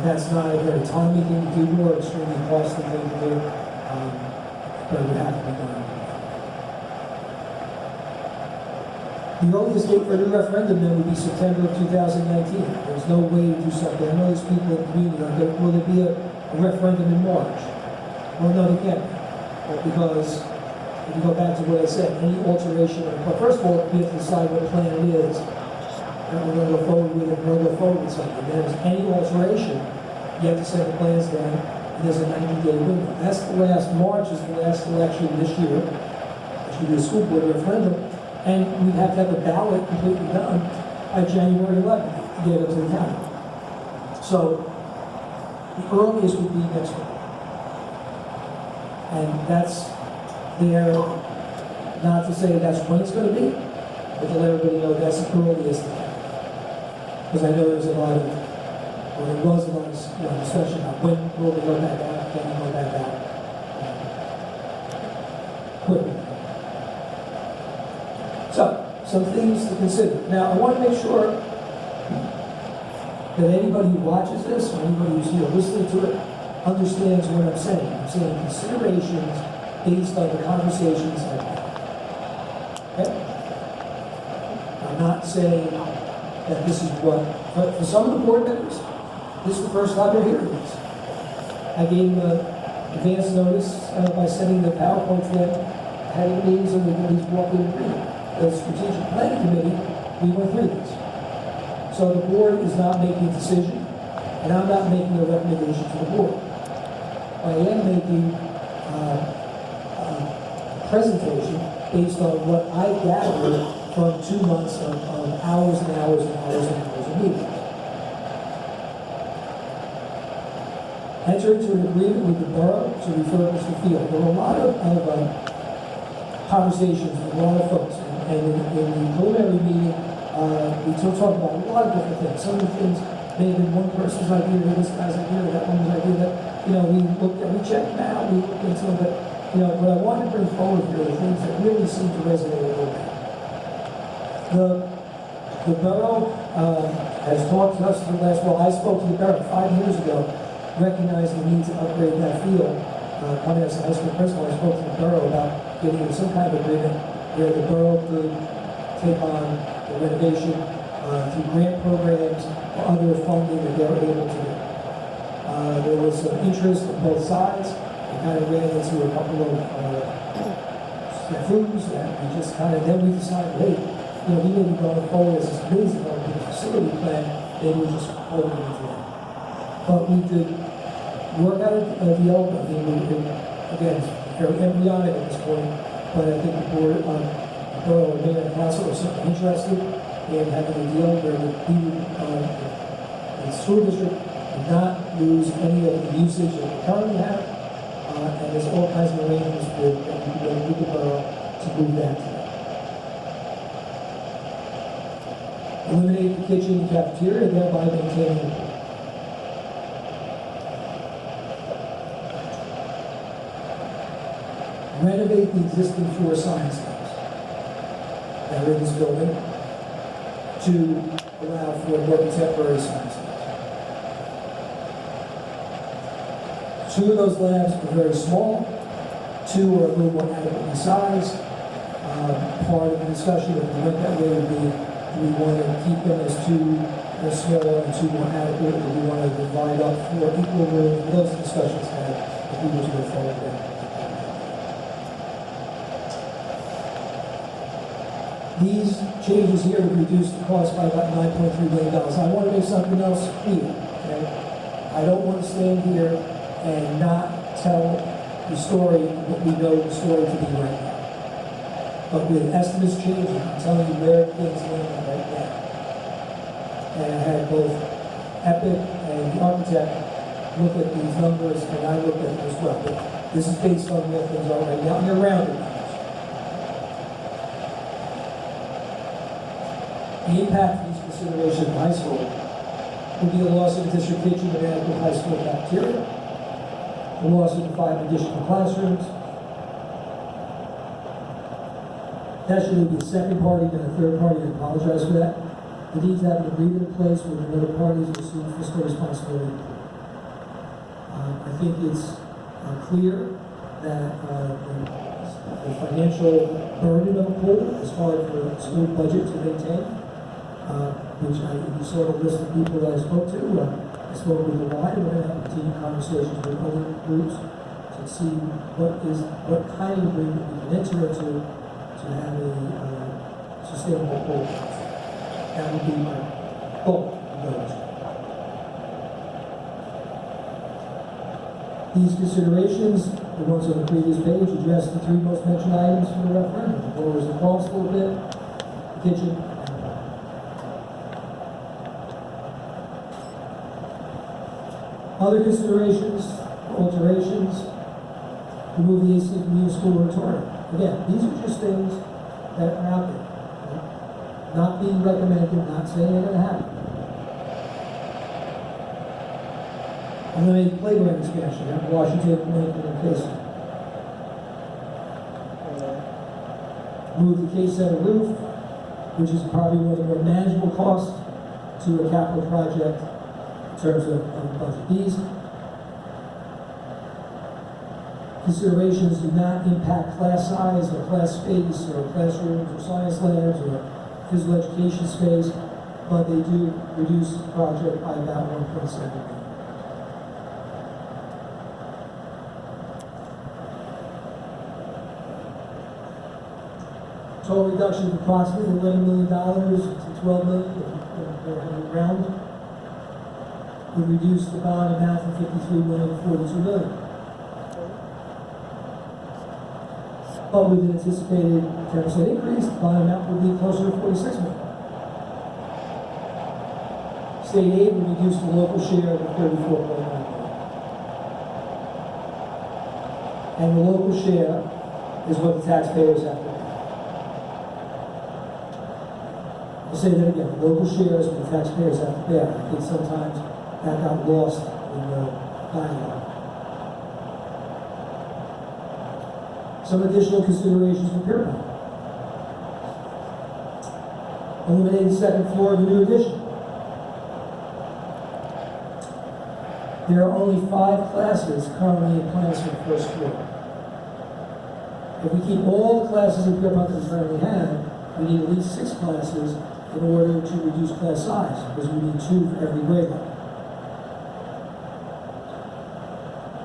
That's not a very timely thing to do or extremely costly thing to do, but it would have to be done. The earliest date for a new referendum then would be September of 2019. There's no way to do something. I know there's people in the community are going, will there be a referendum in March? Well, no, there can't. Well, because if you go back to what I said, any alteration, well, first of all, we have to decide what the plan is, and we're going to go forward with it, we're going to go forward with something. If there's any alteration, you have to send the plans down, and there's a 90-day window. That's the last, March is the last election this year, which would be a school board referendum, and we'd have to have the ballot completely done by January 11th to get it to the county. So, the earliest would be next week. And that's there, not to say that's when it's going to be, but to let everybody know that's the earliest. Because I know there's a lot of, or there was a lot of discussion about when will we go back out, can we go back out quickly. So, some things to consider. Now, I want to make sure that anybody who watches this, or anybody who's here listening to it, understands what I'm saying. I'm saying considerations based on the conversations I've had. Okay? I'm not saying that this is what, but for some of the board members, this is the first time they're hearing this. I gave them advance notice by sending the PowerPoint to them, having meetings, and these walk-in agreement. The strategic planning committee, we went through this. So the board is not making a decision, and I'm not making a recommendation to the board. I am making a presentation based on what I gathered from 2 months of hours and hours and hours and hours of meetings. Enter into an agreement with the borough to refurbish the field. There were a lot of conversations with a lot of folks, and in the preliminary meeting, we talked about a lot of different things. Some of the things may have been one person's idea, or this guy's idea, or that one's idea. That we looked at, we checked them out, we looked into them, but what I wanted to bring forward here are the things that really seem to resonate a little bit. The borough has talked to us for the last, well, I spoke to the borough 5 years ago, recognized the need to upgrade that field. Coming as a high school principal, I spoke to the borough about getting in some kind of agreement where the borough could take on the renovation through grant programs or other funding that they're able to do. There was some interest on both sides. We kind of ran into a couple of snafus that we just kind of, then we decided, hey, we may be going forward as this amazing going to be a facility plan, maybe we just hold it into that. But we did work out a deal. I mean, again, it's very embryonic at this point, but I think the board, the borough and mayor and council are certainly interested in having a deal where the school district would not lose any of the usage that we currently have, and there's all kinds of arrangements with the borough to move that to. Eliminate the kitchen and cafeteria, thereby maintaining the pool. Renovate the existing 4 science labs that are in this building to allow for more contemporary science labs. 2 of those labs are very small, 2 are a little more adequately sized. Part of the discussion, if we went that way, would be, do we want to keep them as 2 smaller and 2 more adequate, or do we want to divide up for equal room? Those discussions had if we were to go forward with that. These changes here would reduce the cost by about $9.3 million. I want to make something else clear. Okay? I don't want to stand here and not tell the story, what we know the story to be right now. But with estimates changing, I'm telling you where things land right now. And I had both Epic and the architect look at these numbers, and I looked at them as well. But this is based on where things are right now, and they're rounded numbers. The impact of these considerations in high school would be a loss of the district kitchen and adequate high school cafeteria, the loss of the 5 additional classrooms. That should be a second party and a third party to apologize for that. The need to have an agreement in place with the other parties and assume fiscal responsibility. I think it's clear that the financial burden of a pool is hard for a school budget to maintain, which you saw the list of people that I spoke to. I spoke with a lot, and we're going to have continued conversations with other groups to see what kind of agreement we can enter into to have a sustainable pool. That would be my goal of those. These considerations, the ones on the previous page, address the three most mentioned items for the referendum. It lowers the cost a little bit, the kitchen. Other considerations, alterations, remove the AC from the school auditorium. Again, these are just things that are out there. Not being recommended, not saying they're going to happen. Eliminate playground expansion at Washington, Lincoln, and K-Center. Move the K-Center roof, which is probably one of the more manageable costs to a capital project in terms of budget. These considerations do not impact class size or class space or classrooms or science labs or physical education space, but they do reduce the project by about $1.7 million. Total reduction of approximately $11 million to $12 million if we're round. We reduced the bond amount from $53 million to $42 million. But with an anticipated 10% increase, the bond amount would be closer to $46 million. State aid would reduce the local share to $34.9 million. And the local share is what the taxpayers have to pay. I'll say that again, the local shares and the taxpayers have to pay. I think sometimes that got lost in the dialogue. Some additional considerations for Pierpont. Eliminating the second floor of the new addition. There are only 5 classes currently in plans for the first floor. If we keep all the classes in Pierpont that we currently have, we need at least 6 classes in order to reduce class size, because we need 2 for every grade level.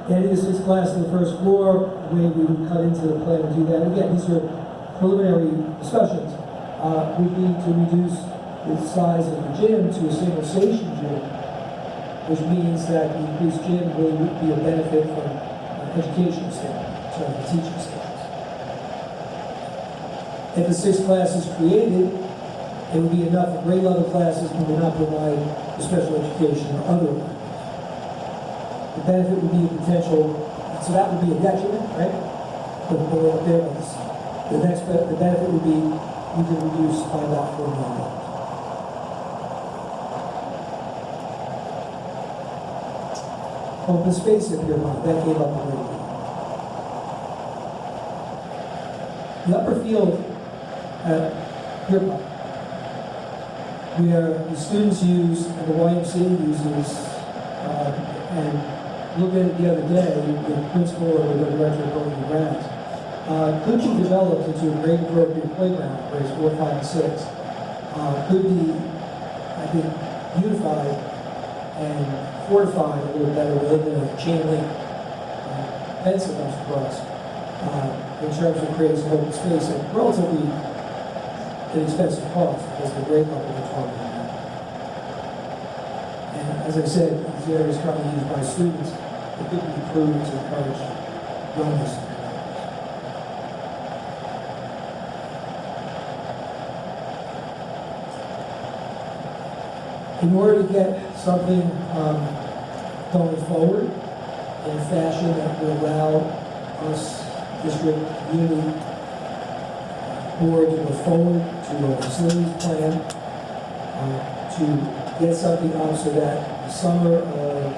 Adding the 6th class to the first floor, the way we would cut into the plan to do that, again, these are preliminary discussions, would be to reduce the size of the gym to a single station gym, which means that the increased gym really would be a benefit from an educational standpoint, so the teaching standpoint. If the 6th class is created, it would be enough for grade level classes but would not provide the special education or other ones. The benefit would be a potential, so that would be a detriment, right? But the benefit would be you could reduce by about $4 million. Open space in Pierpont, that came up a little bit. The upper field at Pierpont, where the students use and the YMCA uses, and looked at it the other day, the principal or the director of building and grounds, could be developed into a grade appropriate playground for grades 4, 5, and 6. Could be, I think, beautified and fortified a little better with a chain link fence that comes across in terms of creating some open space at relatively inexpensive cost because the grade level is talking about. And as I said, these areas currently used by students, it could be improved to encourage wellness. In order to get something going forward in a fashion that will allow us, district unity board, to go forward to a facilities plan, to get something up so that the summer of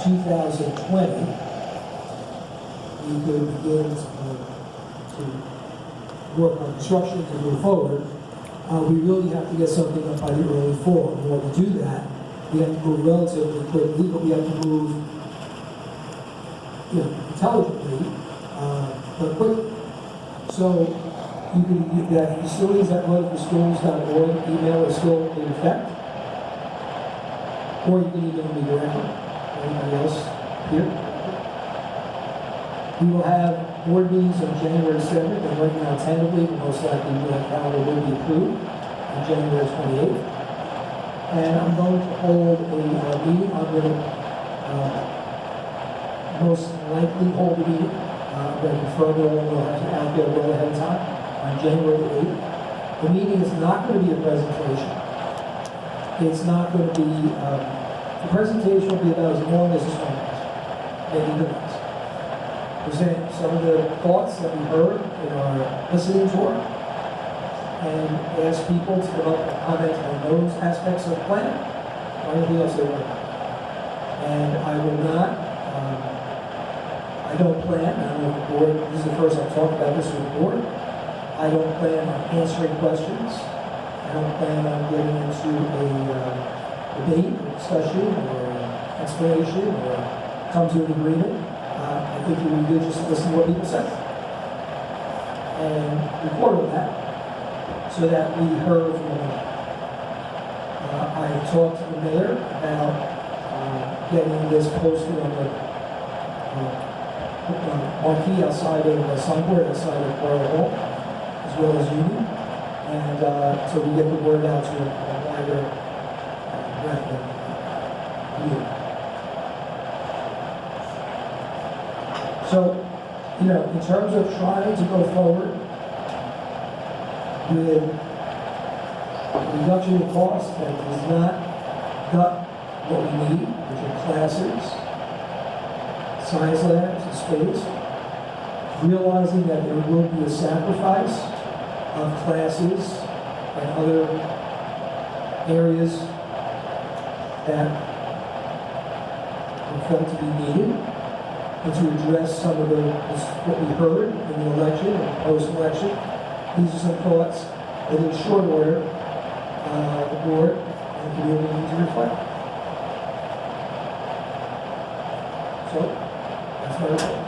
2020 we could begin to work on construction to move forward. We really have to get something up by the early fall. In order to do that, we have to move relatively quickly, but we have to move intelligently, but quickly. So you can, that facilities@rutherfordschools.org email is still in effect, or you can email me directly. Anybody else here? We will have board meetings on January 7th, and right now tentatively, most likely the calendar will be approved on January 28th. And I'm going to hold a meeting. I'm going to most likely hold a meeting. I'm going to confirm it all. We'll have to out there well ahead of time on January 8th. The meeting is not going to be a presentation. It's not going to be, the presentation will be about as long as this one is, maybe minutes. Present some of the thoughts that we heard in our listening tour, and ask people to come up and comment on those aspects of the plan, or anything else they want. And I will not, I don't plan, I don't know if the board, this is the first I've talked about this with the board, I don't plan on answering questions. I don't plan on getting into a debate, or discussion, or explanation, or come to an agreement. I think it would be good just to listen to what people say and record on that, so that we heard from them. I talked to the mayor about getting this posted on the marquee outside of the signboard outside of Borough Hall, as well as Union, and so we get the word out to a wider breadth of community. So, in terms of trying to go forward with reduction in cost that does not gut what we need, which are classes, science labs, and space, realizing that there will be a sacrifice of classes and other areas that are felt to be needed, and to address some of what we heard in the election and post-election. These are some thoughts that in short order, the board and the community need to reflect. So, that's my report.